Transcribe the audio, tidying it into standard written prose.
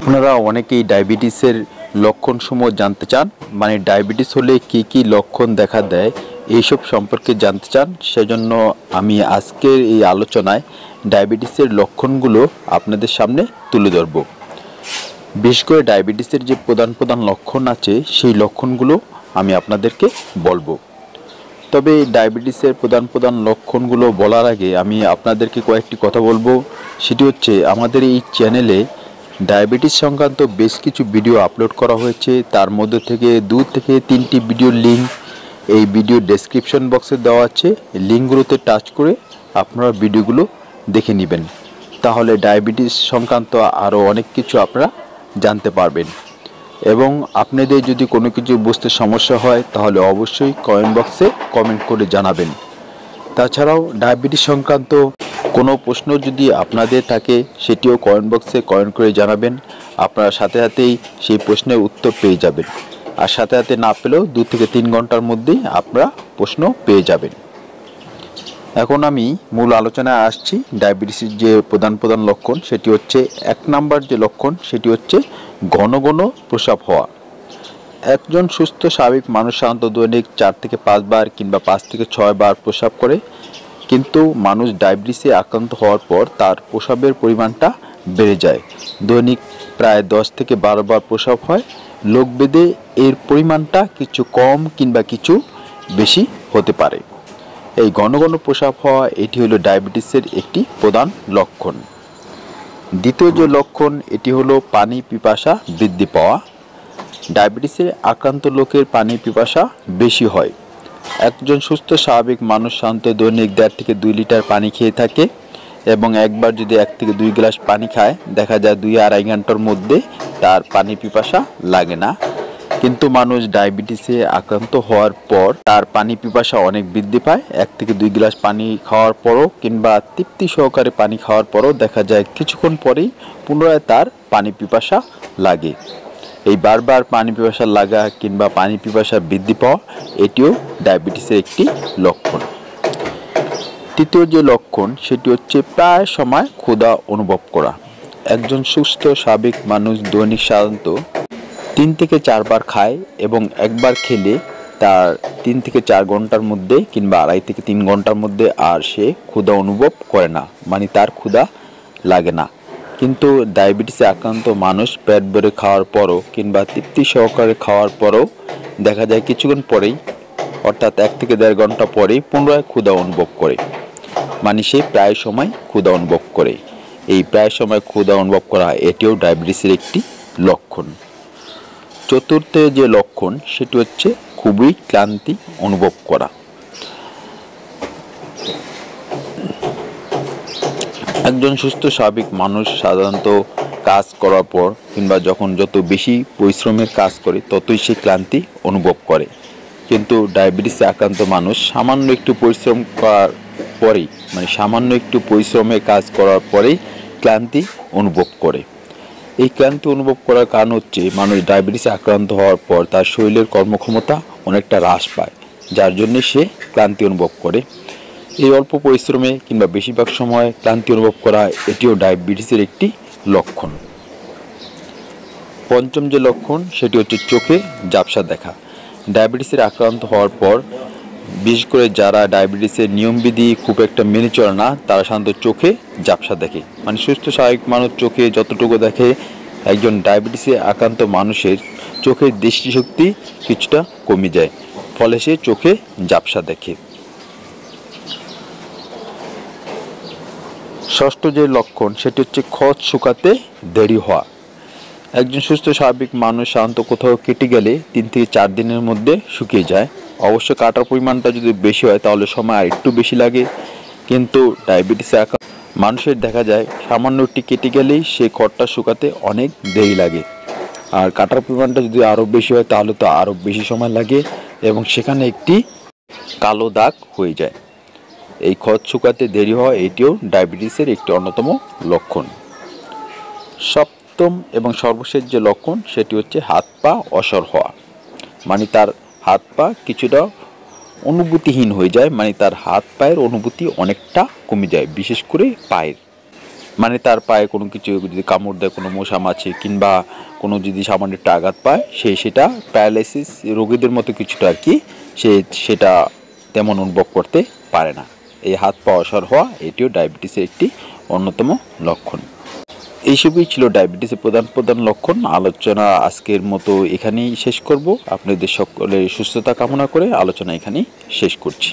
আপনারা অনেকেই ডায়াবেটিসের লক্ষণসমূহ জানতে চান, মানে ডায়াবেটিস হলে কি কি লক্ষণ দেখা দেয় এইসব সম্পর্কে জানতে চান। সেজন্য আমি আজকের এই আলোচনায় ডায়াবেটিসের লক্ষণগুলো আপনাদের সামনে তুলে ধরব। বিশেষ করে ডায়াবেটিসের যে প্রধান প্রধান লক্ষণ আছে সেই লক্ষণগুলো আমি আপনাদেরকে বলবো। তবে ডায়াবেটিসের প্রধান প্রধান লক্ষণগুলো বলার আগে আমি আপনাদেরকে কয়েকটি কথা বলবো। সেটি হচ্ছে, আমাদের এই চ্যানেলে ডায়াবেটিস সংক্রান্ত বেশ কিছু ভিডিও আপলোড করা হয়েছে। তার মধ্যে থেকে 2 থেকে 3টি ভিডিওর লিঙ্ক এই ভিডিও ডেসক্রিপশন বক্সে দেওয়া আছে। লিঙ্কগুলোতে টাচ করে আপনারা ভিডিওগুলো দেখে নেবেন, তাহলে ডায়াবেটিস সংক্রান্ত আরও অনেক কিছু আপনারা জানতে পারবেন। এবং আপনাদের যদি কোনো কিছু বুঝতে সমস্যা হয় তাহলে অবশ্যই কমেন্ট বক্সে কমেন্ট করে জানাবেন। তাছাড়াও ডায়াবেটিস সংক্রান্ত কোনো প্রশ্ন যদি আপনাদের থাকে সেটিও কমেন্ট বক্সে কমেন্ট করে জানাবেন। আপনারা সাথে সাথেই সেই প্রশ্নের উত্তর পেয়ে যাবেন, আর সাথে সাথে না পেলেও 2 থেকে 3 ঘন্টার মধ্যেই আপনারা প্রশ্ন পেয়ে যাবেন। এখন আমি মূল আলোচনায় আসছি। ডায়াবেটিসের যে প্রধান প্রধান লক্ষণ সেটি হচ্ছে, 1 নাম্বার যে লক্ষণ সেটি হচ্ছে ঘন ঘন প্রস্রাব হওয়া। একজন সুস্থ স্বাভাবিক মানুষ সাধারণত দৈনিক 4 থেকে 5 বার কিংবা 5 থেকে 6 বার প্রস্রাব করে, কিন্তু মানুষ ডায়াবেটিসে আক্রান্ত হওয়ার পর তার প্রস্রাবের পরিমাণটা বেড়ে যায়। দৈনিক প্রায় 10 থেকে 12 বার প্রস্রাব হয়। লোকভেদে এর পরিমাণটা কিছু কম কিংবা কিছু বেশি হতে পারে। এই ঘন ঘন প্রস্রাব হওয়া এটি হলো ডায়াবেটিসের একটি প্রধান লক্ষণ। দ্বিতীয় যে লক্ষণ এটি হলো পানি পিপাসা বৃদ্ধি পাওয়া। ডায়াবেটিসে আক্রান্ত লোকের পানি পিপাসা বেশি হয়। একজন সুস্থ স্বাভাবিক মানুষ সাধারণত দৈনিক 1.5 থেকে 2 লিটার পানি খেয়ে থাকে, এবং একবার যদি 1 থেকে 2 গ্লাস পানি খায় দেখা যায় 2-2.5 ঘন্টার মধ্যে তার পানি পিপাসা লাগে না। কিন্তু মানুষ ডায়াবেটিসে আক্রান্ত হওয়ার পর তার পানি পিপাসা অনেক বৃদ্ধি পায়। 1 থেকে 2 গ্লাস পানি খাওয়ার পরও কিংবা তৃপ্তি সহকারে পানি খাওয়ার পরও দেখা যায় কিছুক্ষণ পরেই পুনরায় তার পানি পিপাসা লাগে। এই বারবার পানি পিপাসা লাগা কিংবা পানি পিপাসা বৃদ্ধি পাওয়া এটিও ডায়াবেটিসের একটি লক্ষণ। তৃতীয় যে লক্ষণ সেটি হচ্ছে প্রায় সময় ক্ষুধা অনুভব করা। একজন সুস্থ স্বাভাবিক মানুষ দৈনিক সাধারণত 3 থেকে 4 বার খায়, এবং একবার খেলে তার 3 থেকে 4 ঘন্টার মধ্যে কিংবা 2.5 থেকে 3 ঘন্টার মধ্যে আর সে ক্ষুধা অনুভব করে না, মানে তার ক্ষুধা লাগে না। কিন্তু ডায়াবেটিসে আক্রান্ত মানুষ পেট ভরে খাওয়ার পরও কিংবা তৃপ্তি সহকারে খাওয়ার পরও দেখা যায় কিছুক্ষণ পরেই, অর্থাৎ 1 থেকে 1.5 ঘন্টা পরেই পুনরায় ক্ষুধা অনুভব করে, মানে সে প্রায় সময় ক্ষুধা অনুভব করে। এই প্রায় সময় ক্ষুধা অনুভব করা এটিও ডায়াবেটিসের একটি লক্ষণ। চতুর্থ যে লক্ষণ সেটি হচ্ছে খুবই ক্লান্তি অনুভব করা। একজন সুস্থ স্বাভাবিক মানুষ সাধারণত কাজ করার পর কিংবা যখন যত বেশি পরিশ্রমের কাজ করে ততই সে ক্লান্তি অনুভব করে, কিন্তু ডায়াবেটিসে আক্রান্ত মানুষ সামান্য একটু পরিশ্রম করার পরেই, মানে সামান্য একটু পরিশ্রমের কাজ করার পরেই ক্লান্তি অনুভব করে। এই ক্লান্তি অনুভব করার কারণ হচ্ছে, মানুষ ডায়াবেটিসে আক্রান্ত হওয়ার পর তার শরীরের কর্মক্ষমতা অনেকটা হ্রাস পায়, যার জন্য সে ক্লান্তি অনুভব করে। এই অল্প পরিশ্রমে কিংবা বেশিরভাগ সময় ক্লান্তি অনুভব করা এটিও ডায়াবেটিসের একটি লক্ষণ। পঞ্চম যে লক্ষণ সেটি হচ্ছে চোখে ঝাপসা দেখা। ডায়াবেটিসের আক্রান্ত হওয়ার পর বিশেষ করে যারা ডায়াবেটিসের নিয়মবিধি খুব একটা মেনে চলে না তারা সাধারণত চোখে ঝাপসা দেখে, মানে সুস্থ স্বাভাবিক মানুষ চোখে যতটুকু দেখে একজন ডায়াবেটিসে আক্রান্ত মানুষের চোখের দৃষ্টিশক্তি কিছুটা কমে যায়, ফলে সে চোখে ঝাপসা দেখে। ষষ্ঠ যে লক্ষণ সেটি হচ্ছে ক্ষত শুকাতে দেরি হওয়া। একজন সুস্থ স্বাভাবিক মানুষ সাধারণত কোথাও কেটে গেলে 3 থেকে 4 দিনের মধ্যে শুকিয়ে যায়। অবশ্য কাটার পরিমাণটা যদি বেশি হয় তাহলে সময় আর একটু বেশি লাগে, কিন্তু ডায়াবেটিসে আক্রান্ত মানুষের দেখা যায় সামান্য একটি কেটে গেলেই সেই ক্ষতটা শুকাতে অনেক দেরি লাগে, আর কাটার পরিমাণটা যদি আরও বেশি হয় তাহলে তো আরও বেশি সময় লাগে এবং সেখানে একটি কালো দাগ হয়ে যায়। এই ক্ষত শুকাতে দেরি হওয়া এটিও ডায়াবেটিসের একটি অন্যতম লক্ষণ। সপ্তম এবং সর্বশেষ যে লক্ষণ সেটি হচ্ছে হাত পা অসর হওয়া, মানে তার হাত পা কিছুটা অনুভূতিহীন হয়ে যায়, মানে তার হাত পায়ের অনুভূতি অনেকটা কমে যায়, বিশেষ করে পায়ের। মানে তার পায়ে কোনো কিছু যদি কামড় দেয়, কোনো মশা মাছি কিংবা কোনো যদি সামান্য একটা আঘাত পায়, সেটা প্যারালাইসিস রোগীদের মতো কিছুটা আর কি, সেটা তেমন অনুভব করতে পারে না। এই হাত পা অসর হওয়া এটিও ডায়াবেটিসের একটি অন্যতম লক্ষণ। এইসবই ছিল ডায়াবেটিসের প্রধান প্রধান লক্ষণ। আলোচনা আজকের মতো এখানেই শেষ করব। আপনাদের সকলের সুস্থতা কামনা করে আলোচনা এখানেই শেষ করছি।